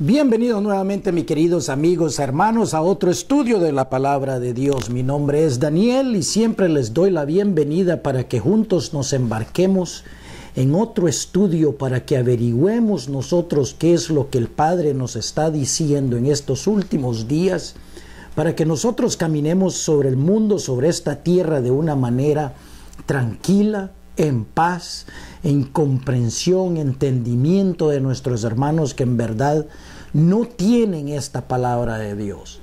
Bienvenidos nuevamente, mis queridos amigos, hermanos, a otro estudio de la palabra de Dios. Mi nombre es Daniel y siempre les doy la bienvenida para que juntos nos embarquemos en otro estudio para que averigüemos nosotros qué es lo que el Padre nos está diciendo en estos últimos días, para que nosotros caminemos sobre el mundo, sobre esta tierra de una manera tranquila, en paz, en comprensión, entendimiento de nuestros hermanos que en verdad no tienen esta palabra de Dios.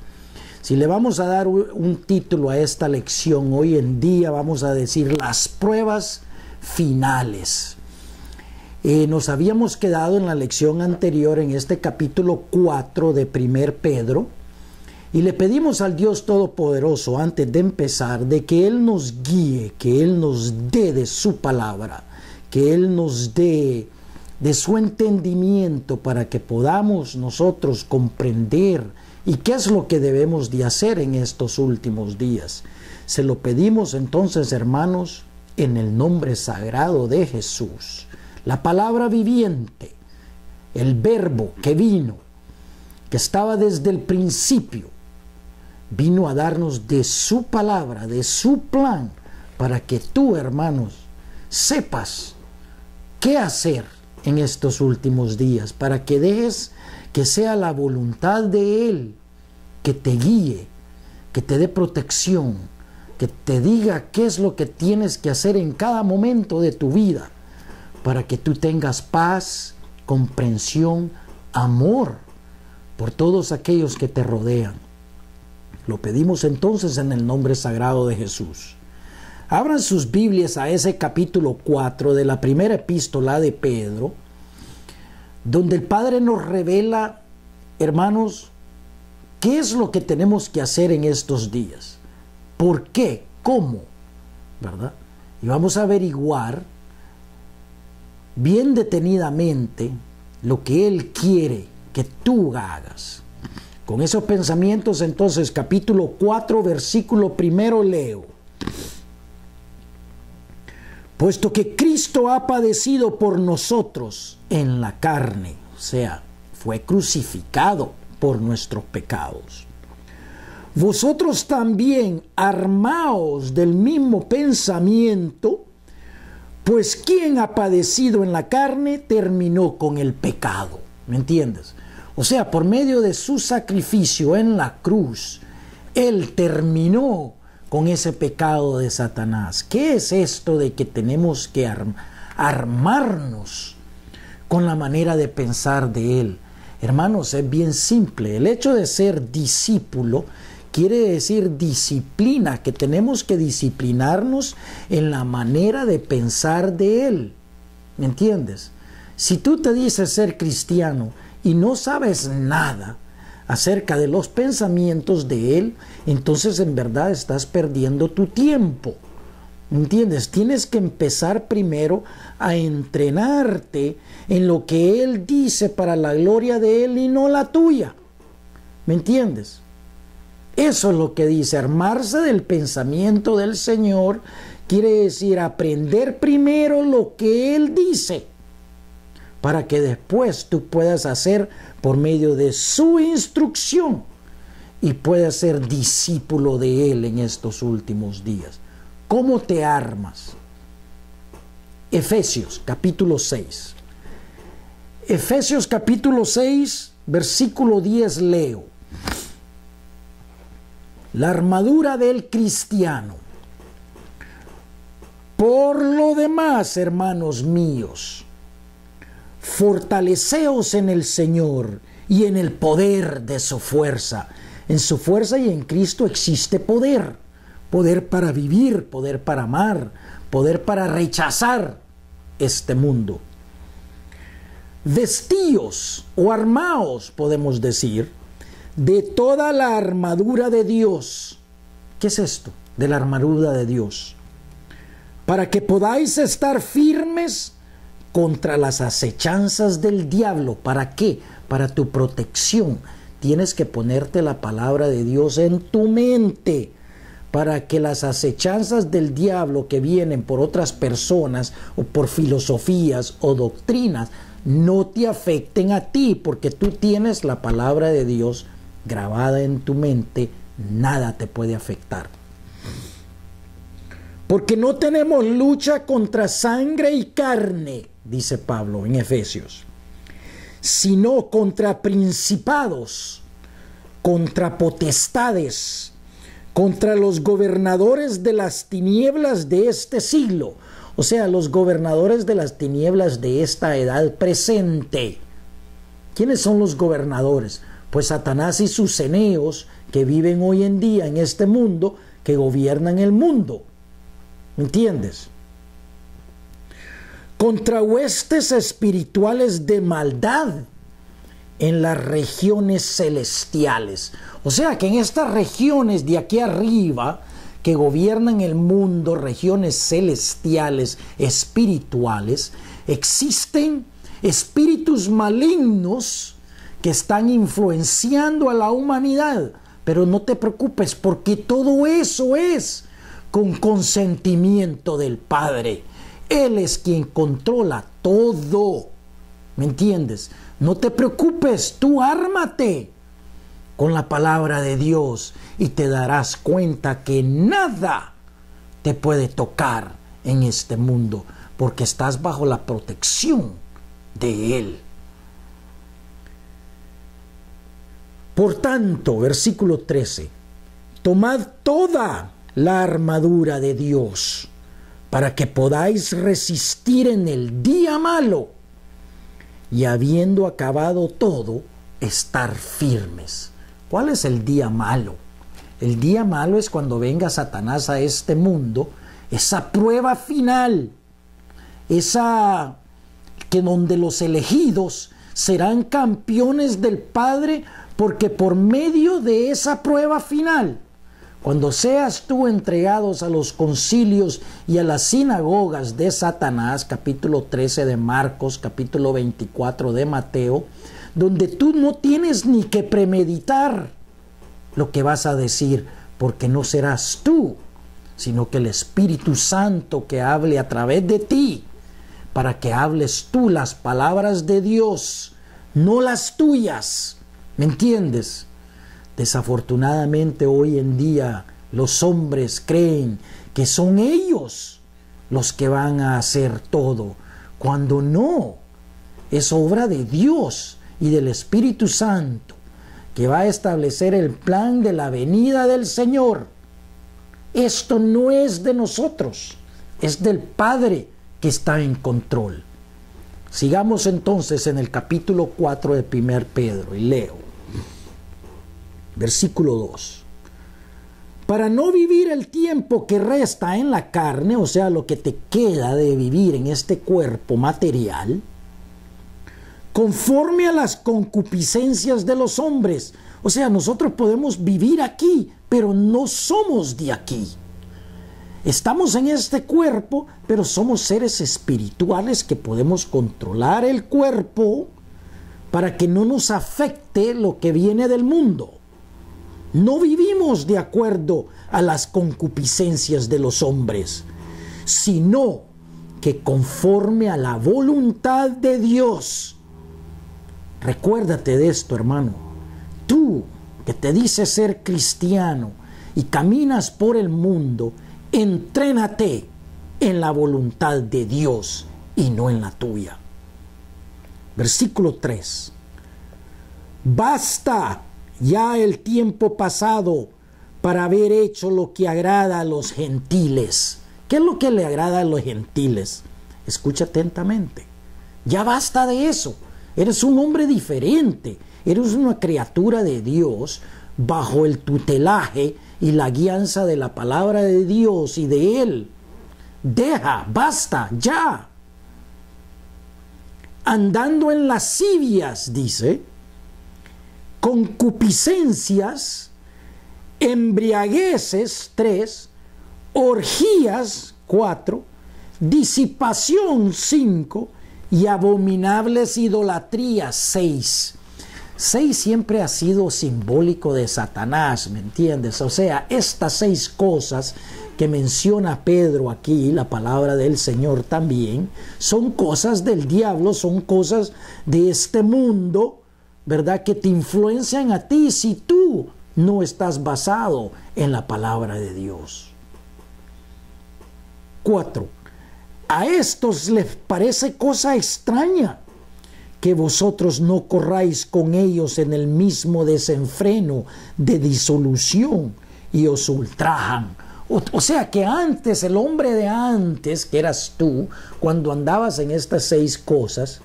Si le vamos a dar un título a esta lección hoy en día, vamos a decir las pruebas finales. Nos habíamos quedado en la lección anterior en este capítulo 4 de 1 Pedro y le pedimos al Dios Todopoderoso antes de empezar de que Él nos guíe, que Él nos dé de su palabra, que Él nos dé de su entendimiento para que podamos nosotros comprender y qué es lo que debemos de hacer en estos últimos días. Se lo pedimos entonces, hermanos, en el nombre sagrado de Jesús, la palabra viviente, el verbo que vino, que estaba desde el principio, vino a darnos de su palabra, de su plan, para que tú, hermanos, sepas qué hacer en estos últimos días, para que dejes que sea la voluntad de Él que te guíe, que te dé protección, que te diga qué es lo que tienes que hacer en cada momento de tu vida, para que tú tengas paz, comprensión, amor por todos aquellos que te rodean. Lo pedimos entonces en el nombre sagrado de Jesús. Abran sus Biblias a ese capítulo 4 de la primera epístola de Pedro, donde el Padre nos revela, hermanos, qué es lo que tenemos que hacer en estos días. ¿Por qué? ¿Cómo? ¿Verdad? Y vamos a averiguar bien detenidamente lo que Él quiere que tú hagas. Con esos pensamientos, entonces, capítulo 4, versículo 1 leo. Puesto que Cristo ha padecido por nosotros en la carne, o sea, fue crucificado por nuestros pecados, vosotros también armaos del mismo pensamiento, pues quien ha padecido en la carne terminó con el pecado. ¿Me entiendes? O sea, por medio de su sacrificio en la cruz, Él terminó con ese pecado de Satanás. ¿Qué es esto de que tenemos que armarnos con la manera de pensar de Él? Hermanos, es bien simple. El hecho de ser discípulo quiere decir disciplina, que tenemos que disciplinarnos en la manera de pensar de Él. ¿Me entiendes? Si tú te dices ser cristiano y no sabes nada acerca de los pensamientos de Él, entonces en verdad estás perdiendo tu tiempo. ¿Entiendes? Tienes que empezar primero a entrenarte en lo que Él dice para la gloria de Él y no la tuya. ¿Me entiendes? Eso es lo que dice, armarse del pensamiento del Señor, quiere decir aprender primero lo que Él dice, para que después tú puedas hacer por medio de su instrucción y puedas ser discípulo de Él en estos últimos días. ¿Cómo te armas? Efesios capítulo 6. Efesios capítulo 6, versículo 10 leo. La armadura del cristiano. Por lo demás, hermanos míos, fortaleceos en el Señor y en el poder de su fuerza. En su fuerza y en Cristo existe poder. Poder para vivir, poder para amar, poder para rechazar este mundo. Vestíos o armaos, podemos decir, de toda la armadura de Dios. ¿Qué es esto de la armadura de Dios? Para que podáis estar firmes contra las acechanzas del diablo. ¿Para qué? Para tu protección. Tienes que ponerte la palabra de Dios en tu mente, para que las acechanzas del diablo que vienen por otras personas o por filosofías o doctrinas no te afecten a ti, porque tú tienes la palabra de Dios grabada en tu mente, nada te puede afectar. Porque no tenemos lucha contra sangre y carne, dice Pablo en Efesios, sino contra principados, contra potestades, contra los gobernadores de las tinieblas de este siglo, o sea, los gobernadores de las tinieblas de esta edad presente. ¿Quiénes son los gobernadores? Pues Satanás y sus eneos que viven hoy en día en este mundo, que gobiernan el mundo. ¿Me entiendes? Contra huestes espirituales de maldad en las regiones celestiales. O sea que en estas regiones de aquí arriba que gobiernan el mundo, regiones celestiales, espirituales, existen espíritus malignos que están influenciando a la humanidad. Pero no te preocupes, porque todo eso es con consentimiento del Padre. Él es quien controla todo. ¿Me entiendes? No te preocupes, tú ármate con la palabra de Dios y te darás cuenta que nada te puede tocar en este mundo, porque estás bajo la protección de Él. Por tanto, versículo 13, tomad toda la armadura de Dios para que podáis resistir en el día malo y habiendo acabado todo, estar firmes. ¿Cuál es el día malo? El día malo es cuando venga Satanás a este mundo, esa prueba final, esa que donde los elegidos serán campeones del Padre, porque por medio de esa prueba final, cuando seas tú entregados a los concilios y a las sinagogas de Satanás, capítulo 13 de Marcos, capítulo 24 de Mateo, donde tú no tienes ni que premeditar lo que vas a decir, porque no serás tú, sino que el Espíritu Santo que hable a través de ti, para que hables tú las palabras de Dios, no las tuyas. ¿Me entiendes? Desafortunadamente hoy en día los hombres creen que son ellos los que van a hacer todo, cuando no, es obra de Dios y del Espíritu Santo que va a establecer el plan de la venida del Señor. Esto no es de nosotros, es del Padre que está en control. Sigamos entonces en el capítulo 4 de 1 Pedro y leo. Versículo 2. Para no vivir el tiempo que resta en la carne, o sea, lo que te queda de vivir en este cuerpo material, conforme a las concupiscencias de los hombres. O sea, nosotros podemos vivir aquí, pero no somos de aquí. Estamos en este cuerpo, pero somos seres espirituales que podemos controlar el cuerpo para que no nos afecte lo que viene del mundo. No vivimos de acuerdo a las concupiscencias de los hombres, sino que conforme a la voluntad de Dios. Recuérdate de esto, hermano. Tú que te dices ser cristiano y caminas por el mundo, entrénate en la voluntad de Dios y no en la tuya. Versículo 3. Basta ya el tiempo pasado para haber hecho lo que agrada a los gentiles. ¿Qué es lo que le agrada a los gentiles? Escucha atentamente. Ya basta de eso. Eres un hombre diferente. Eres una criatura de Dios bajo el tutelaje y la guianza de la palabra de Dios y de Él. Deja, basta, ya. Andando en lascivias, dice, concupiscencias, embriagueces, 3, orgías, 4, disipación, 5, y abominables idolatrías, 6. 6 siempre ha sido simbólico de Satanás, ¿me entiendes? O sea, estas 6 cosas que menciona Pedro aquí, la palabra del Señor también, son cosas del diablo, son cosas de este mundo, ¿verdad? Que te influencian a ti si tú no estás basado en la palabra de Dios. 4. A estos les parece cosa extraña que vosotros no corráis con ellos en el mismo desenfreno de disolución y os ultrajan. O sea que antes, el hombre de antes, que eras tú, cuando andabas en estas 6 cosas,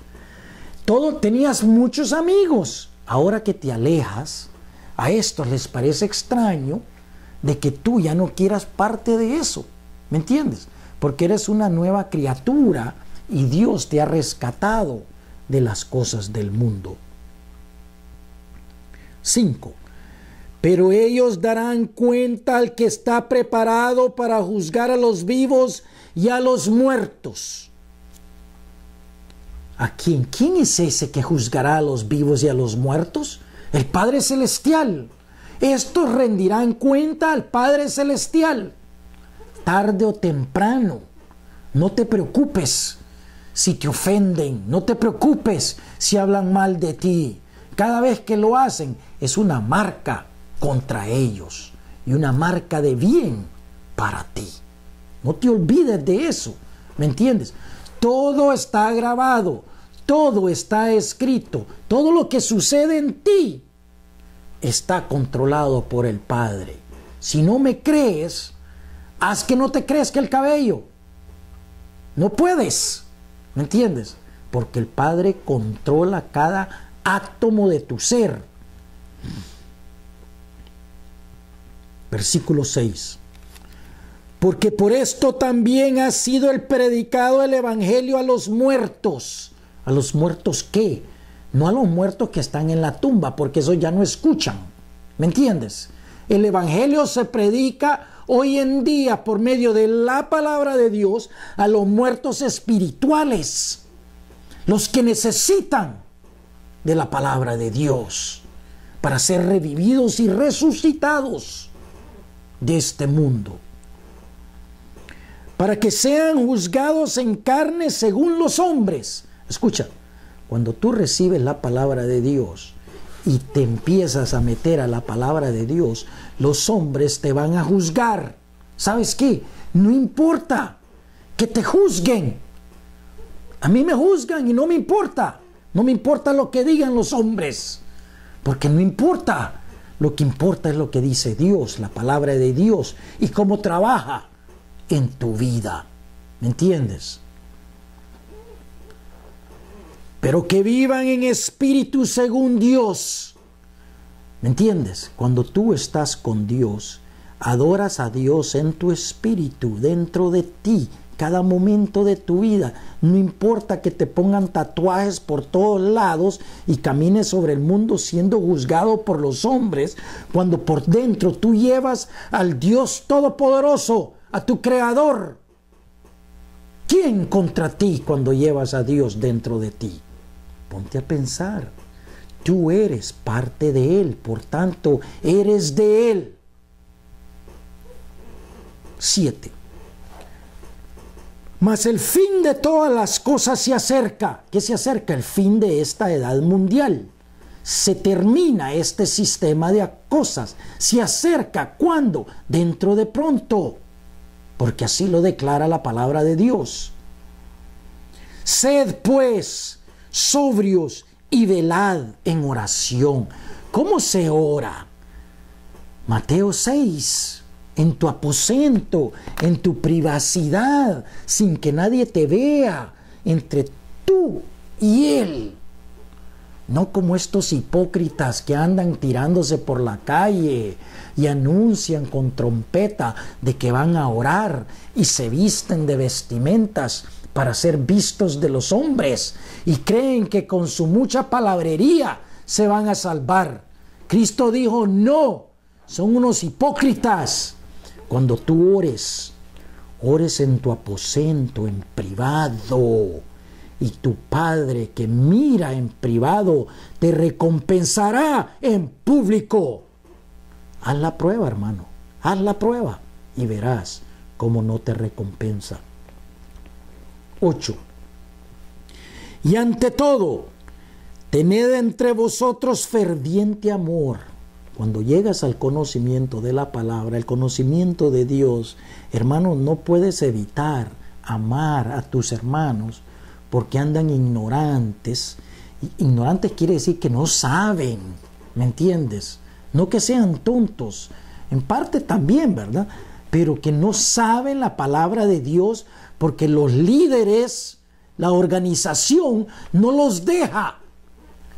tenías muchos amigos. Ahora que te alejas, a estos les parece extraño de que tú ya no quieras parte de eso. ¿Me entiendes? Porque eres una nueva criatura y Dios te ha rescatado de las cosas del mundo. 5. Pero ellos darán cuenta al que está preparado para juzgar a los vivos y a los muertos. ¿A quién? ¿Quién es ese que juzgará a los vivos y a los muertos? El Padre Celestial. Estos rendirán cuenta al Padre Celestial, tarde o temprano. No te preocupes si te ofenden, no te preocupes si hablan mal de ti. Cada vez que lo hacen es una marca contra ellos y una marca de bien para ti. No te olvides de eso, ¿me entiendes? Todo está grabado, todo está escrito, todo lo que sucede en ti está controlado por el Padre. Si no me crees, haz que no te crezca el cabello. No puedes, ¿me entiendes? Porque el Padre controla cada átomo de tu ser. Versículo 6. Porque por esto también ha sido el predicado el evangelio a los muertos. ¿A los muertos qué? No a los muertos que están en la tumba, porque eso ya no escuchan. ¿Me entiendes? El evangelio se predica hoy en día por medio de la palabra de Dios a los muertos espirituales, los que necesitan de la palabra de Dios para ser revividos y resucitados de este mundo, para que sean juzgados en carne según los hombres. Escucha, cuando tú recibes la palabra de Dios y te empiezas a meter a la palabra de Dios, los hombres te van a juzgar. ¿Sabes qué? No importa que te juzguen. A mí me juzgan y no me importa. No me importa lo que digan los hombres, porque no importa. Lo que importa es lo que dice Dios, la palabra de Dios, y cómo trabaja en tu vida. ¿Me entiendes? Pero que vivan en espíritu según Dios. ¿Me entiendes? Cuando tú estás con Dios, adoras a Dios en tu espíritu, dentro de ti, cada momento de tu vida. No importa que te pongan tatuajes por todos lados y camines sobre el mundo siendo juzgado por los hombres, cuando por dentro tú llevas al Dios Todopoderoso, a tu Creador. ¿Quién contra ti cuando llevas a Dios dentro de ti? Ponte a pensar. Tú eres parte de Él, por tanto, eres de Él. 7. Mas el fin de todas las cosas se acerca. ¿Qué se acerca? El fin de esta edad mundial. Se termina este sistema de cosas. Se acerca. ¿Cuándo? Dentro de pronto. Porque así lo declara la palabra de Dios. Sed pues sobrios y velad en oración. ¿Cómo se ora? Mateo 6. En tu aposento, en tu privacidad, sin que nadie te vea, entre tú y Él. No como estos hipócritas que andan tirándose por la calle y anuncian con trompeta de que van a orar y se visten de vestimentas para ser vistos de los hombres y creen que con su mucha palabrería se van a salvar. Cristo dijo, no, son unos hipócritas. Cuando tú ores en tu aposento, en privado, y tu Padre que mira en privado te recompensará en público. Haz la prueba, hermano, haz la prueba y verás como no te recompensa. 8. Y ante todo, tened entre vosotros ferviente amor. Cuando llegas al conocimiento de la palabra, el conocimiento de Dios, hermano, no puedes evitar amar a tus hermanos porque andan ignorantes. Ignorantes quiere decir que no saben, ¿me entiendes? No que sean tontos, en parte también, ¿verdad? Pero que no saben la palabra de Dios porque los líderes, la organización, no los deja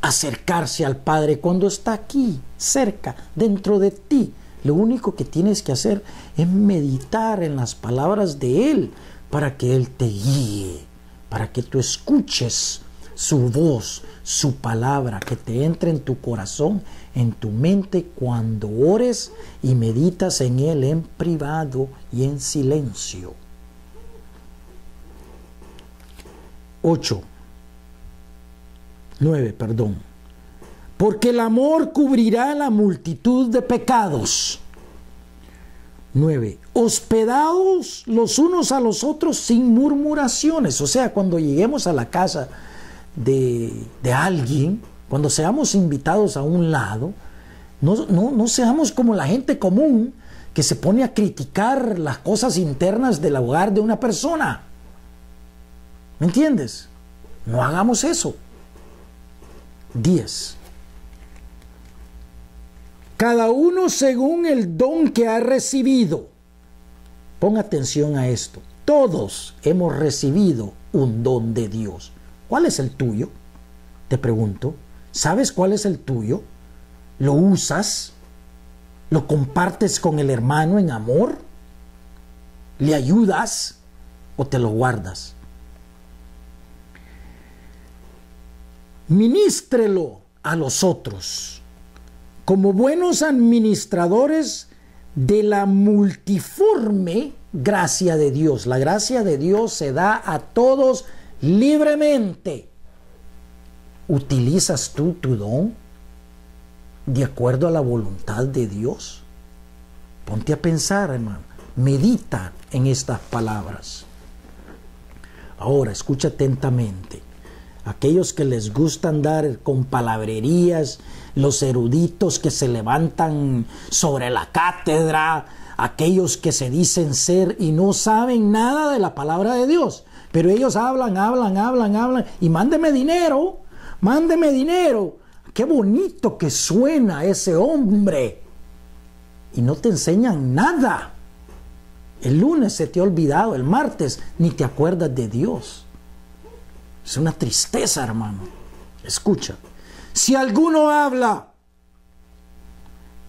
acercarse al Padre cuando está aquí, cerca, dentro de ti. Lo único que tienes que hacer es meditar en las palabras de Él para que Él te guíe, para que tú escuches su voz, su palabra, que te entre en tu corazón, en tu mente, cuando ores y meditas en Él en privado y en silencio. 9, porque el amor cubrirá la multitud de pecados. 9, hospedaos los unos a los otros sin murmuraciones. O sea, cuando lleguemos a la casa de alguien, cuando seamos invitados a un lado, no seamos como la gente común que se pone a criticar las cosas internas del hogar de una persona. ¿Me entiendes? No hagamos eso. 10. Cada uno según el don que ha recibido. Pon atención a esto. Todos hemos recibido un don de Dios. ¿Cuál es el tuyo? Te pregunto. ¿Sabes cuál es el tuyo? ¿Lo usas? ¿Lo compartes con el hermano en amor? ¿Le ayudas o te lo guardas? Ministrelo a los otros como buenos administradores de la multiforme gracia de Dios. La gracia de Dios se da a todos libremente. ¿Utilizas tú tu don de acuerdo a la voluntad de Dios? Ponte a pensar, hermano. Medita en estas palabras. Ahora, escucha atentamente. Aquellos que les gusta andar con palabrerías, los eruditos que se levantan sobre la cátedra, aquellos que se dicen ser y no saben nada de la palabra de Dios, pero ellos hablan y mándeme dinero. Qué bonito que suena ese hombre y no te enseñan nada. El lunes se te ha olvidado, el martes ni te acuerdas de Dios. Es una tristeza, hermano. Escucha. Si alguno habla,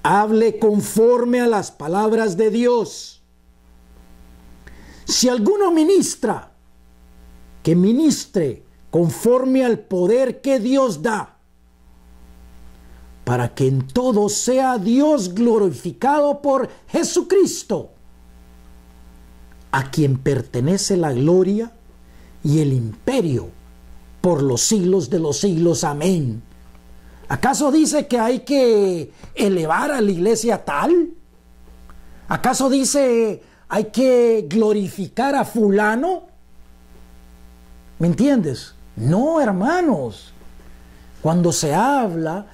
hable conforme a las palabras de Dios. Si alguno ministra, que ministre conforme al poder que Dios da, para que en todo sea Dios glorificado por Jesucristo, a quien pertenece la gloria y el imperio por los siglos de los siglos. Amén. ¿Acaso dice que hay que elevar a la iglesia tal? ¿Acaso dice hay que glorificar a fulano? ¿Me entiendes? No, hermanos. Cuando se habla,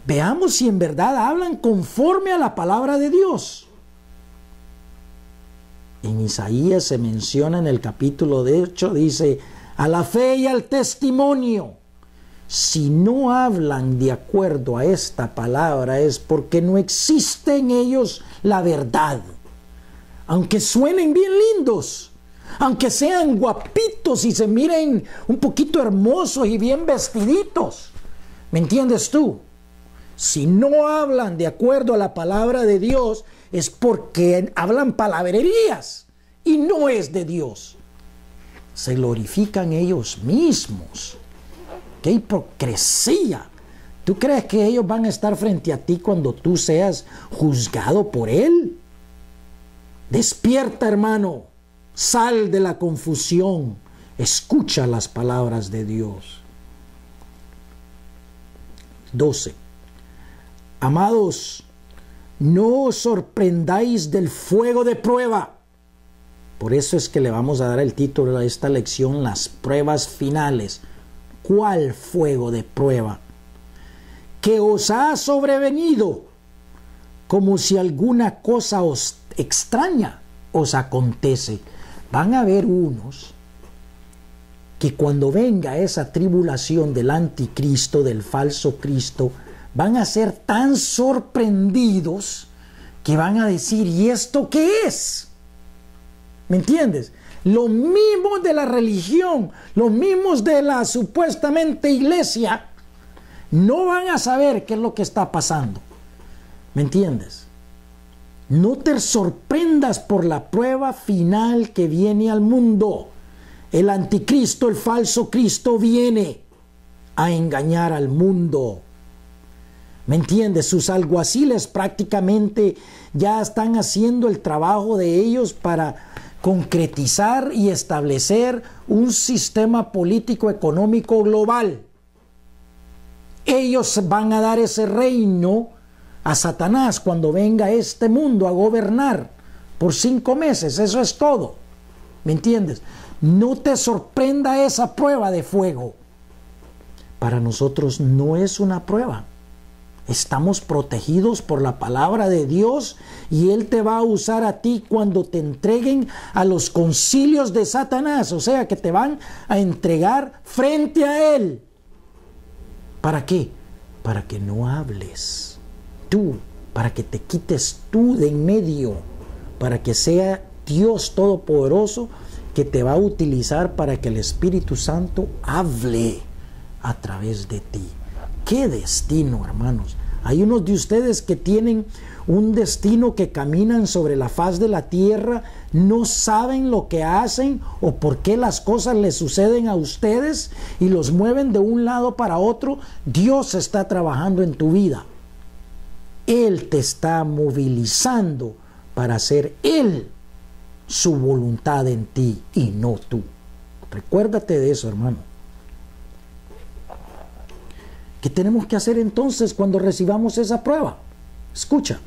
veamos si en verdad hablan conforme a la palabra de Dios. En Isaías se menciona en el capítulo 8, dice, a la fe y al testimonio. Si no hablan de acuerdo a esta palabra es porque no existe en ellos la verdad. Aunque suenen bien lindos, aunque sean guapitos y se miren un poquito hermosos y bien vestiditos. ¿Me entiendes tú? Si no hablan de acuerdo a la palabra de Dios es porque hablan palabrerías y no es de Dios. Se glorifican ellos mismos. ¡Qué hipocresía! ¿Tú crees que ellos van a estar frente a ti cuando tú seas juzgado por Él? Despierta, hermano. Sal de la confusión. Escucha las palabras de Dios. 12. Amados, no os sorprendáis del fuego de prueba Por eso es que le vamos a dar el título a esta lección, las pruebas finales. ¿Cuál fuego de prueba? Que os ha sobrevenido como si alguna cosa extraña os acontece. Van a haber unos que cuando venga esa tribulación del anticristo, del falso Cristo, van a ser tan sorprendidos que van a decir, ¿y esto qué es? ¿Me entiendes? Los mismos de la religión, los mismos de la supuestamente iglesia, no van a saber qué es lo que está pasando. ¿Me entiendes? No te sorprendas por la prueba final que viene al mundo. El anticristo, el falso Cristo, viene a engañar al mundo. ¿Me entiendes? Sus alguaciles prácticamente ya están haciendo el trabajo de ellos para concretizar y establecer un sistema político económico global. Ellos van a dar ese reino a Satanás cuando venga a este mundo a gobernar por 5 meses. Eso es todo. ¿Me entiendes? No te sorprenda esa prueba de fuego. Para nosotros no es una prueba. Estamos protegidos por la palabra de Dios y Él te va a usar a ti cuando te entreguen a los concilios de Satanás. O sea, que te van a entregar frente a Él. ¿Para qué? Para que no hables tú, para que te quites tú de en medio, para que sea Dios Todopoderoso que te va a utilizar para que el Espíritu Santo hable a través de ti. ¡Qué destino, hermanos! Hay unos de ustedes que tienen un destino, que caminan sobre la faz de la tierra, no saben lo que hacen o por qué las cosas les suceden a ustedes y los mueven de un lado para otro. Dios está trabajando en tu vida. Él te está movilizando para hacer Él su voluntad en ti y no tú. Recuérdate de eso, hermano. ¿Qué tenemos que hacer entonces cuando recibamos esa prueba? Escucha.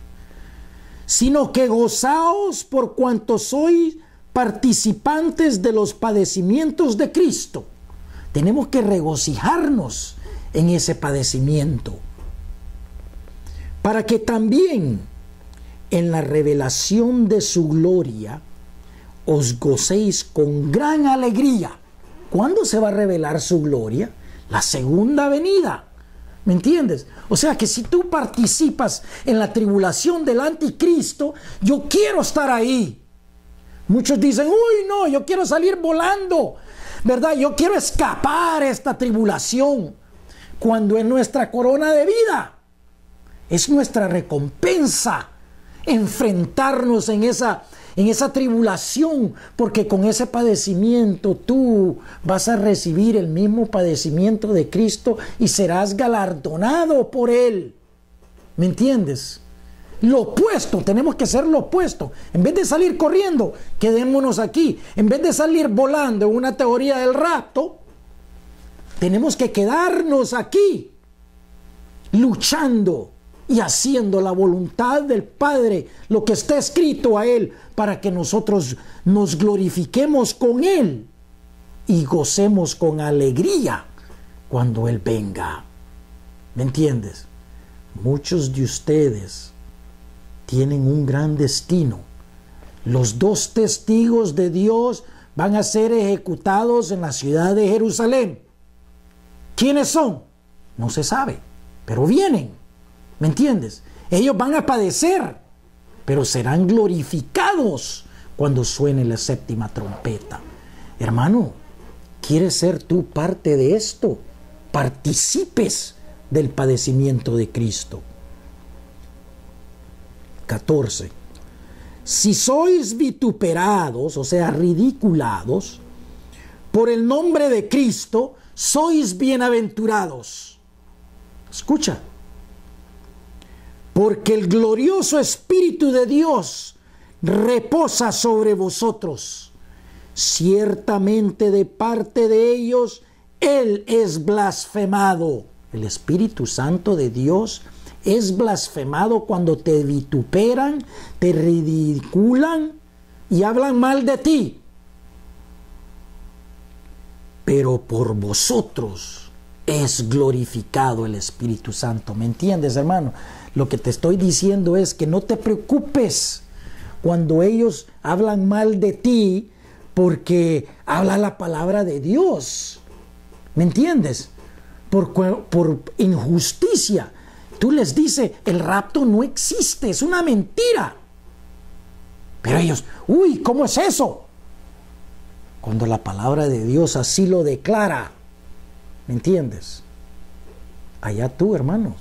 Sino que gozaos por cuanto sois participantes de los padecimientos de Cristo. Tenemos que regocijarnos en ese padecimiento, para que también en la revelación de su gloria os gocéis con gran alegría. ¿Cuándo se va a revelar su gloria? La segunda venida. ¿Me entiendes? O sea que si tú participas en la tribulación del anticristo, yo quiero estar ahí. Muchos dicen, uy, no, yo quiero salir volando, ¿verdad? Yo quiero escapar esta tribulación, cuando es nuestra corona de vida. Es nuestra recompensa enfrentarnos en esa tribulación, porque con ese padecimiento tú vas a recibir el mismo padecimiento de Cristo y serás galardonado por Él. ¿Me entiendes? Lo opuesto, tenemos que hacer lo opuesto. En vez de salir corriendo, quedémonos aquí. En vez de salir volando en una teoría del rapto, tenemos que quedarnos aquí, luchando y haciendo la voluntad del Padre, lo que está escrito a Él, para que nosotros nos glorifiquemos con Él y gocemos con alegría cuando Él venga. ¿Me entiendes? Muchos de ustedes tienen un gran destino. Los 2 testigos de Dios van a ser ejecutados en la ciudad de Jerusalén. ¿Quiénes son? No se sabe, pero vienen. ¿Me entiendes? Ellos van a padecer, pero serán glorificados cuando suene la 7ª trompeta. Hermano, ¿quieres ser tú parte de esto? Participes del padecimiento de Cristo. 14. Si sois vituperados, o sea, ridiculados, por el nombre de Cristo, sois bienaventurados. Escucha. Porque el glorioso Espíritu de Dios reposa sobre vosotros. Ciertamente de parte de ellos, Él es blasfemado. El Espíritu Santo de Dios es blasfemado cuando te vituperan, te ridiculan y hablan mal de ti, pero por vosotros es glorificado el Espíritu Santo. ¿Me entiendes, hermano? Lo que te estoy diciendo es que no te preocupes cuando ellos hablan mal de ti, porque habla la palabra de Dios. ¿Me entiendes? Por injusticia. Tú les dices, el rapto no existe, es una mentira. Pero ellos, uy, ¿cómo es eso? Cuando la palabra de Dios así lo declara. ¿Me entiendes? Allá tú, hermanos,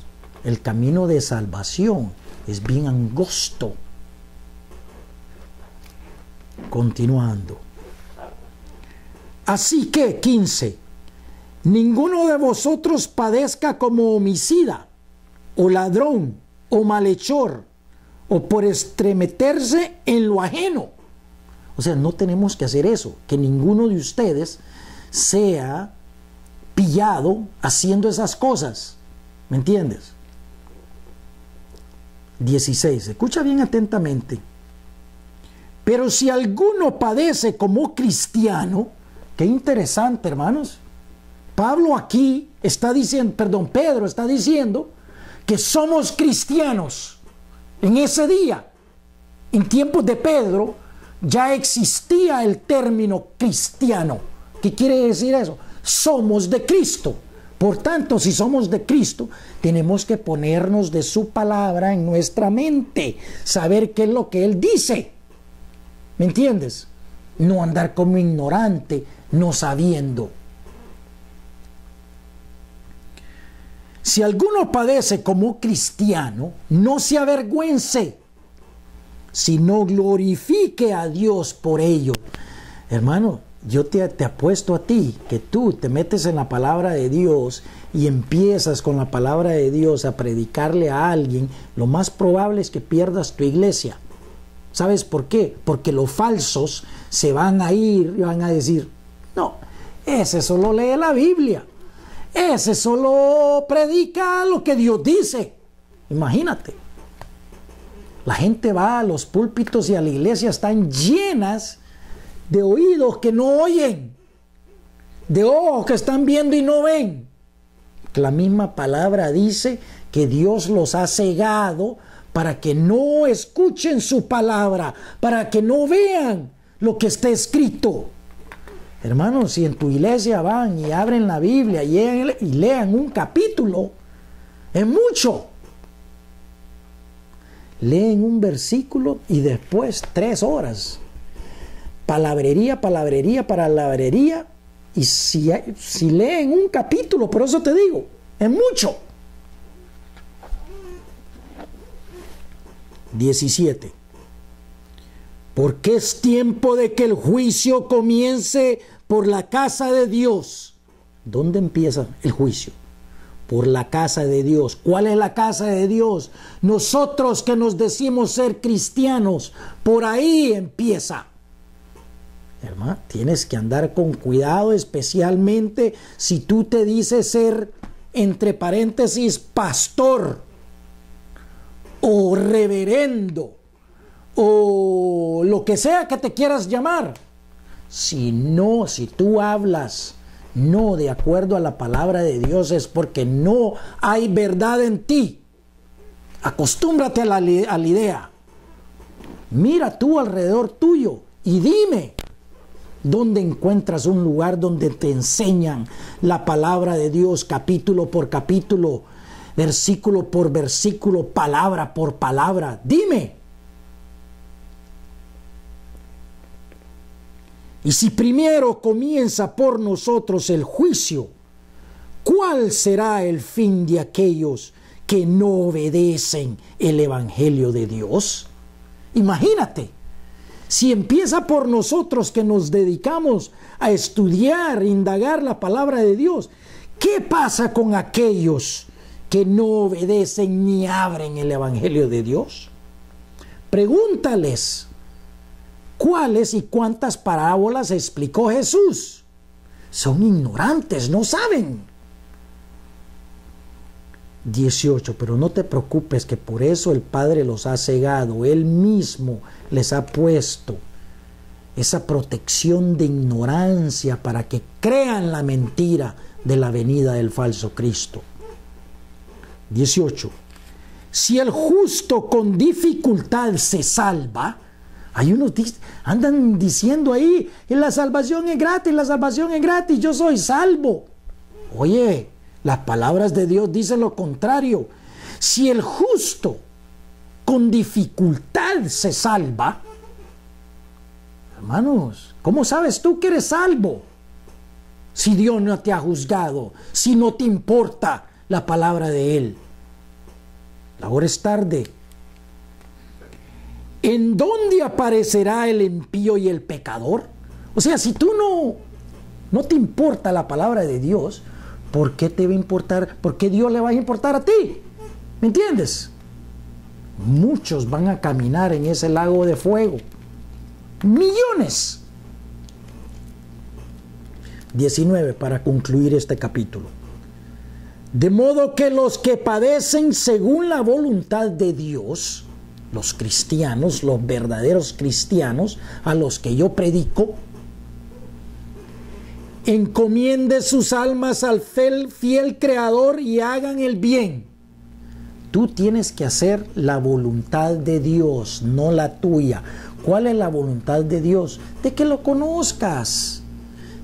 el camino de salvación es bien angosto. Continuando. Así que, 15, ninguno de vosotros padezca como homicida, o ladrón, o malhechor, o por estremeterse en lo ajeno. O sea, no tenemos que hacer eso, que ninguno de ustedes sea pillado haciendo esas cosas. ¿Me entiendes? 16, escucha bien atentamente. Pero si alguno padece como cristiano, qué interesante, hermanos. Pedro está diciendo que somos cristianos. En ese día, en tiempos de Pedro, ya existía el término cristiano. ¿Qué quiere decir eso? Somos de Cristo. Por tanto, si somos de Cristo, tenemos que ponernos de su palabra en nuestra mente, saber qué es lo que Él dice. ¿Me entiendes? No andar como ignorante, no sabiendo. Si alguno padece como cristiano, no se avergüence, sino glorifique a Dios por ello. Hermano, yo te apuesto a ti que tú te metes en la palabra de Dios y empiezas con la palabra de Dios a predicarle a alguien, lo más probable es que pierdas tu iglesia. ¿Sabes por qué? Porque los falsos se van a ir y van a decir, no, ese solo lee la Biblia, ese solo predica lo que Dios dice. Imagínate. La gente va a los púlpitos y a la iglesia, están llenas de oídos que no oyen, de ojos que están viendo y no ven. La misma palabra dice que Dios los ha cegado para que no escuchen su palabra, para que no vean lo que está escrito. Hermanos, si en tu iglesia van y abren la Biblia y lean un capítulo, es mucho. Leen un versículo y después 3 horas. Palabrería, y si leen un capítulo, por eso te digo, es mucho. 17. Porque es tiempo de que el juicio comience por la casa de Dios. ¿Dónde empieza el juicio? Por la casa de Dios. ¿Cuál es la casa de Dios? Nosotros que nos decimos ser cristianos, por ahí empieza. Hermano, tienes que andar con cuidado, especialmente si tú te dices ser, entre paréntesis, pastor o reverendo o lo que sea que te quieras llamar. Si tú hablas no de acuerdo a la palabra de Dios, es porque no hay verdad en ti. Acostúmbrate a la idea. Mira tú alrededor tuyo y dime dónde encuentras un lugar donde te enseñan la palabra de Dios capítulo por capítulo, versículo por versículo, palabra por palabra. Dime. Y si primero comienza por nosotros el juicio, ¿cuál será el fin de aquellos que no obedecen el evangelio de Dios? Imagínate, si empieza por nosotros que nos dedicamos a estudiar, indagar la palabra de Dios, ¿qué pasa con aquellos que no obedecen ni abren el evangelio de Dios? Pregúntales. ¿Cuáles y cuántas parábolas explicó Jesús? Son ignorantes, no saben. 18. Pero no te preocupes, que por eso el Padre los ha cegado. Él mismo les ha puesto esa protección de ignorancia para que crean la mentira de la venida del falso Cristo. 18. Si el justo con dificultad se salva, hay unos andan diciendo ahí que la salvación es gratis, yo soy salvo. Oye, las palabras de Dios dicen lo contrario. Si el justo con dificultad se salva, hermanos, ¿cómo sabes tú que eres salvo? Si Dios no te ha juzgado, si no te importa la palabra de Él. La hora es tarde. ¿En dónde aparecerá el impío y el pecador? O sea, si tú no te importa la palabra de Dios, ¿por qué te va a importar? ¿Por qué Dios le va a importar a ti? ¿Me entiendes? Muchos van a caminar en ese lago de fuego. Millones. 19, para concluir este capítulo. De modo que los que padecen según la voluntad de Dios, los cristianos, los verdaderos cristianos, a los que yo predico, encomiende sus almas al fiel Creador y hagan el bien. Tú tienes que hacer la voluntad de Dios, no la tuya. ¿Cuál es la voluntad de Dios? De que lo conozcas,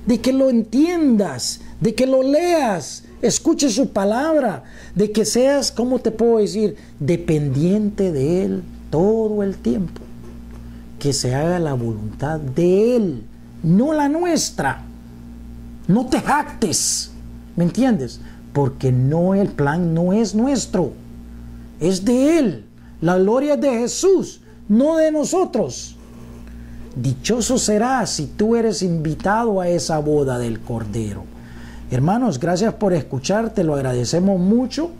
de que lo entiendas, de que lo leas, escuches su palabra, de que seas, ¿cómo te puedo decir?, dependiente de Él todo el tiempo. Que se haga la voluntad de Él, no la nuestra. No te jactes, ¿me entiendes? Porque el plan no es nuestro, es de Él. La gloria es de Jesús, no de nosotros. Dichoso serás si tú eres invitado a esa boda del Cordero. Hermanos, gracias por escuchar, te lo agradecemos mucho.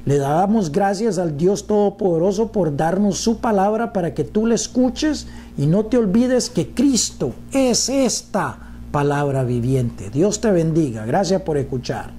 Le damos gracias al Dios Todopoderoso por darnos su palabra para que tú la escuches y no te olvides que Cristo es esta palabra viviente. Dios te bendiga. Gracias por escuchar.